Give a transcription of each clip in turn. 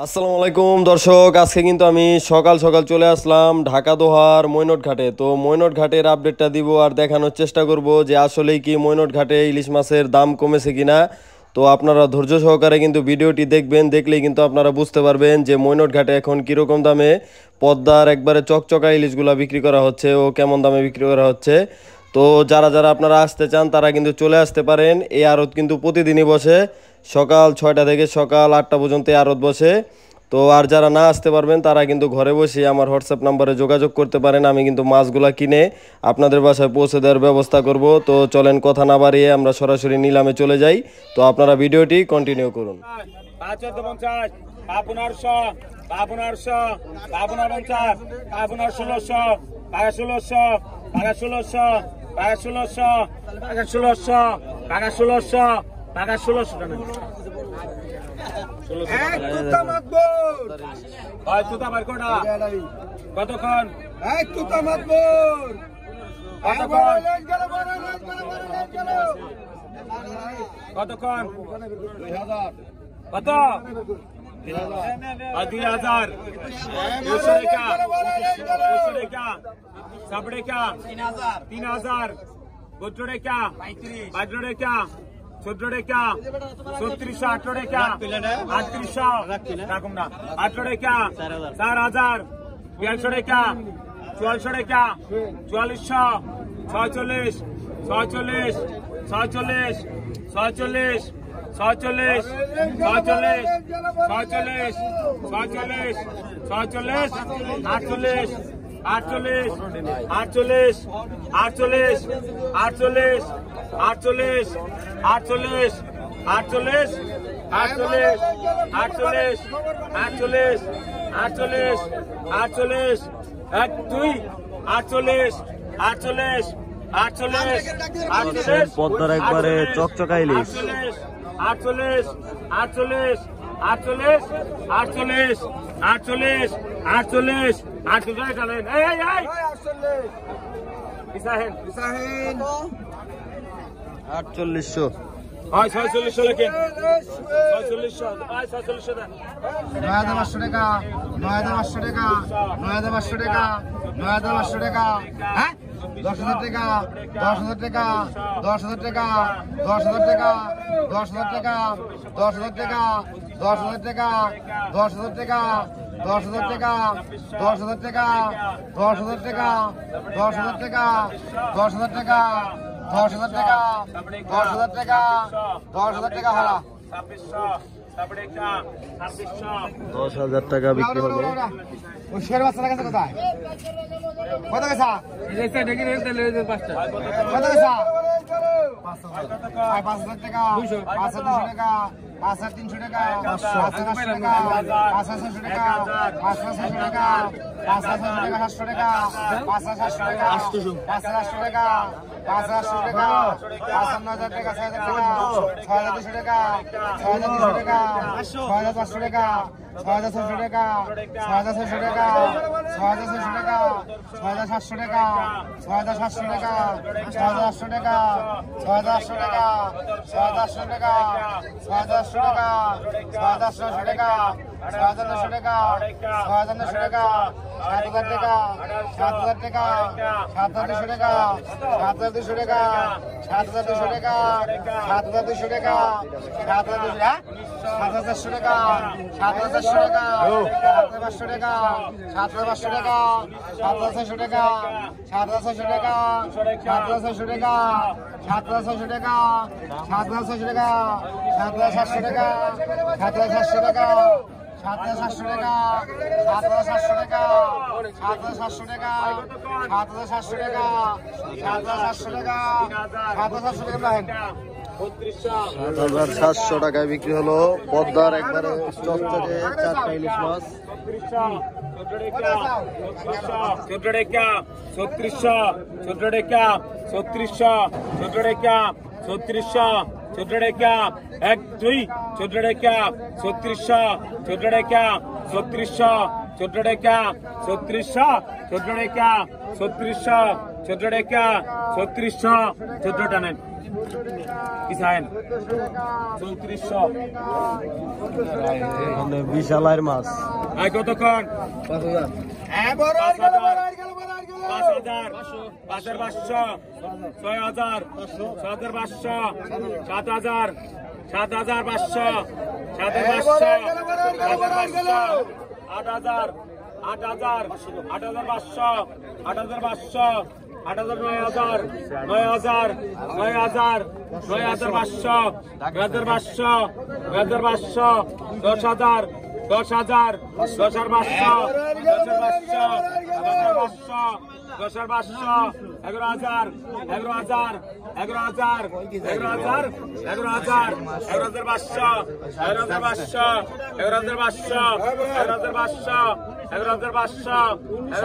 আসসালামু আলাইকুম দর্শক, আজকে কিন্তু আমি সকাল সকাল চলে আসলাম ঢাকা দোহার মৈনট ঘাটে। তো মৈনট ঘাটের আপডেটটা দিব আর দেখানোর চেষ্টা করব যে আসলেই কি মৈনট ঘাটে ইলিশ মাছের দাম কমেছে কিনা। তো আপনারা ধৈর্য সহকারে কিন্তু ভিডিওটি দেখবেন, দেখলেই কিন্তু আপনারা বুঝতে পারবেন যে মৈনট ঘাটে এখন কীরকম দামে পদ্মার একবারে চকচকা ইলিশগুলা বিক্রি করা হচ্ছে ও কেমন দামে বিক্রি করা হচ্ছে। তো যারা যারা আপনারা আসতে চান তারা কিন্তু চলে আসতে পারেন। এই আড়ত কিন্তু প্রতিদিনই বসে, সকাল 6টা থেকে সকাল 8টা পর্যন্ত এই আড়ত বসে। তো আর যারা না আসতে পারবেন তারা কিন্তু ঘরে বসে আমার হোয়াটসঅ্যাপ নাম্বারে যোগাযোগ করতে পারেন। আমি কিন্তু মাছগুলা কিনে আপনাদের বাসায় পৌঁছে দেওয়ার ব্যবস্থা করব। তো চলেন কথা না বাড়িয়ে আমরা সরাসরি নিলামে চলে যাই। তো আপনারা ভিডিওটি কন্টিনিউ করুন। কতক্ষণ কতক্ষণ কত 2000 সাবড়ে কা 3000 গোত্র রেখা 5 রেখা 14 রেখা 36 18 রেখা 38 রাখুন না 18 রেখা 4000 42 রেখা 44 রেখা 4400 46 46 46 46 46 46 46 46 46 48 48 48 48 48 48 48 48 48 48 48 48 48 এক দুই 48 48 48 48 পদ্মার একবারে চকচকা ইলিশ 48 48 48 48 48 48 48 চলেন এই এই ইসাহেন 4800 হয় 4600 লেখেন 4600 হয় 4600 দেন 9500 টাকা 9500 টাকা 9500 টাকা 9500 টাকা হ্যাঁ 10000 টাকা 10000 টাকা 10000 টাকা 10000 টাকা 10000 টাকা 10000 টাকা 10000 টাকা 10000 টাকা 10000 টাকা 10000 টাকা 10000 টাকা 10000 টাকা 10000 টাকা 10000 টাকা 10000 টাকা 10000 টাকা হারা 10,000 টাকা বিক্রি হলো। ওই শের বাচ্চাটা গেছে কোথায়? কত গেছা? কত গেছা? 5,000 টাকা 5,200 টাকা 5,300 টাকা 5,400 টাকা 5,600 টাকা 5,600 টাকা 5,600 টাকা 700 টাকা 5,700 টাকা 5,800 টাকা 5,800 টাকা 5,900 টাকা 6,000 টাকা 6,200 টাকা 6,200 টাকা 6,500 টাকা 6,600 টাকা 6,600 টাকা 6,600 টাকা 6,700 টাকা 6,700 টাকা 6,800 টাকা 6,800 টাকা 6,800 টাকা 6,800 টাকা 6,800 টাকা 6,900 টাকা 6,900 টাকা 7,000 টাকা 7,000 টাকা 7,200 টাকা 7,200 টাকা 7,200 টাকা 7,200 টাকা 7,200 টাকা 7,400 টাকা 7,400 টাকা 7,500 টাকা 7,500 টাকা 7,600 টাকা 7,600 টাকা 7,600 টাকা 7,600 টাকা 7,600 টাকা 7,700 টাকা 7,700 টাকা 7,700 টাকা 7,700 টাকা 7,700 টাকা 7,700 টাকা 7,700 টাকা 7,700 টাকা 7,700 টাকায় বিক্রি হলো পদ্মার একবারে চকচকে 4টা ইলিশ মাছ। 14 টাকা 3600 14 টাকা 3600 14 টাকা 3600 14 টাকা 1 2 14 টাকা 3600 14 টাকা 3600 14 টাকা 3600 14 টাকা 3600 14 টাকা 3600 14 টাকা পিছায়েন 3400 বিশাল আয়ের মাছ। আয় কতক্ষণ 5000 5000 5,500 6,000 7,500 7,000 7,500 7,500 8,000 8,000 8,500 8,500 8,000 9,000 9,000 9,000 9,500 9,500 9,500 10,000 10,000 10,500 10,500 10,500 10,500 11,000 11,000 11,000 11,000 11,000 11,500 11,500 11,500 11,500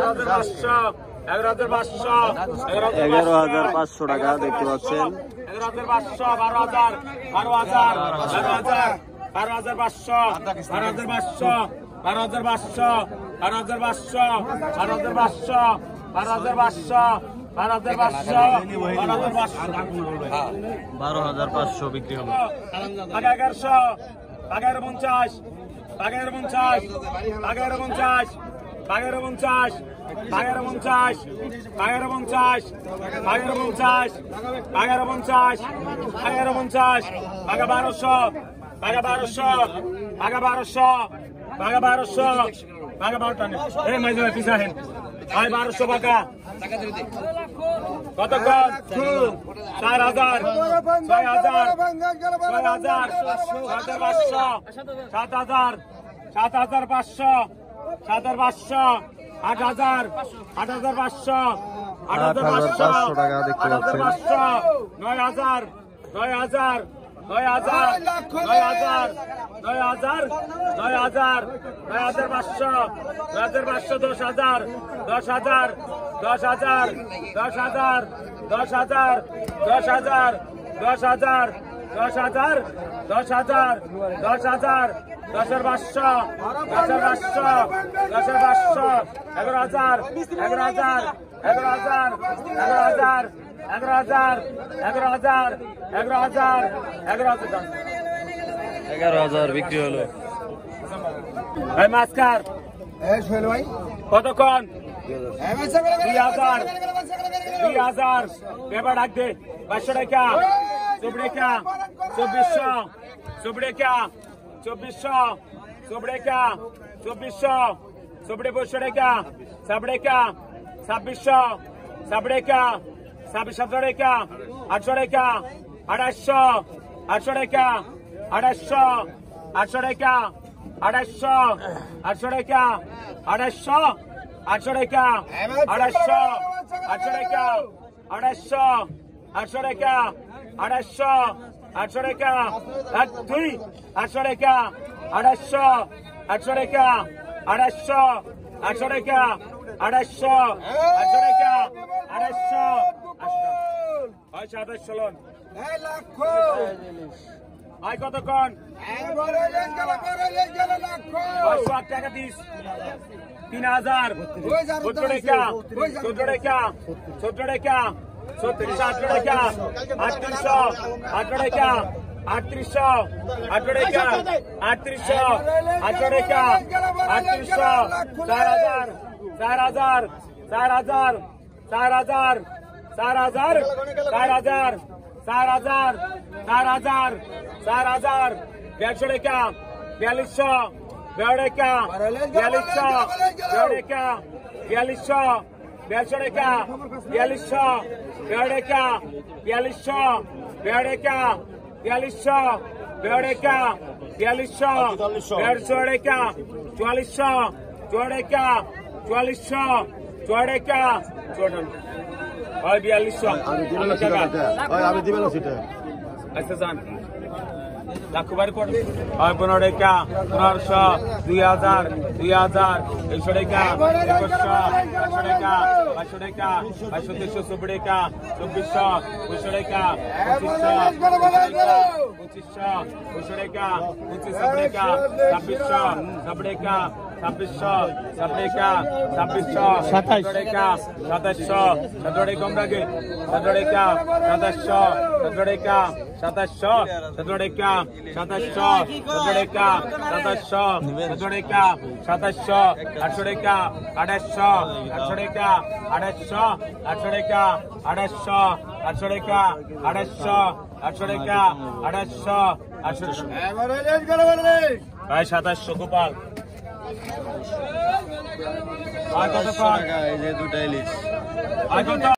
11,500 11,500 11,500 টাকা দেখতে পাচ্ছেন। 11,500 12,000 12,000 12,000 12,500 12,500 12,500 12,500 12,500 12,500 12,500 বিক্রি হলো। 11,000 11,50 11,50 11,50 11,50 11,50 11,50 11,50 11,50 11,50 12,000 12,000 12,000 12,000 12,000 এই মাইজে পিছাহেন আয় 1200 টাকা কতক্ষণ 4,000 6,000 6,000 7,500 7,500 7,500 8,000 8,500 8,500 টাকা দেখতে পাচ্ছেন। 9,000 9,000 9,000 9,000 9,000 9,000 9,500 9,500 10,000 10,000 10,000 10,000 10,000 10,000 10,000 10,000 10,000 10,000 10,500 10,500 10,500 11,000 11,000 11,000 11,000 11,000 11,000 11,000 11,000 11,000 বিক্রি হলো। ভাই মাস্কার এই সোহেল ভাই কতক্ষণ এই মাছ করে 2,000 2,000 পেপার ডাক দে 500 টাকা চুবড়েকা 2,400 চুবড়েকা 2,400 চুবড়েকা 2,400 চুবড়ে 500 টাকা সাবড়েকা 2,600 সাবড়েকা 2,700 টাকা 800 টাকা 800 800 টাকা 800 800 টাকা 800 800 টাকা 800 800 টাকা 800 800 টাকা 800 800 টাকা 800 800 টাকা 2 800 টাকা 800 800 টাকা 800 800 টাকা 800 800 টাকা 800 হয় 27 চলন এই লাখ আয় কতক্ষণ একবারে গেল লাখ 500 টাকা দিস 3,000 14 টাকা 14 টাকা 14 টাকা 37 টাকা 3800 18 টাকা 3800 18 টাকা 3800 18 টাকা 3800 4,000 4,000 4,000 4,000 4,000 4,000 4,000 4,000 4,000 150 টাকা 4,200 বেড়েকা 4,200 বেড়েকা 4,200 150 টাকা 4,200 বেড়েকা 4,200 বেড়েকা 4,200 বেড়েকা 4,200 150 টাকা 4,200 চড়েকা 4,200 চড়েকা চড়ন হয় 4,200 আমি দিবেন সেটা আচ্ছা যান লাখো বাড়ি পড়ে হয় 15 টাকা 1500 2,000 2,000 100 টাকা 1,100 টাকা 500 টাকা 500 300 টাকা 2,400 200 টাকা 2,500 2,500 200 টাকা 2,500 টাকা 2,600 2,000 টাকা ছাব্বিশশো ছাব্বিশা ছাব্বিশশো সতেরোটা সাতাশশো সতেরোটা কম রাখে সতেরোটা সাতাশশো সতেরোটা সাতাশশো সতেরোটা সাতাশশো সতেরোটা সাতাশশো সতেরোটা সাতাশশো আটশোটা আঠাশশো আটশোটা আঠাশশো আটশোটা আঠাশশো আটশোটা আঠাশশো আটশোটা আঠাশশো আটশো ভাই 2700 গোপাল আর কত এই যে দুটা ইলিশ আর কত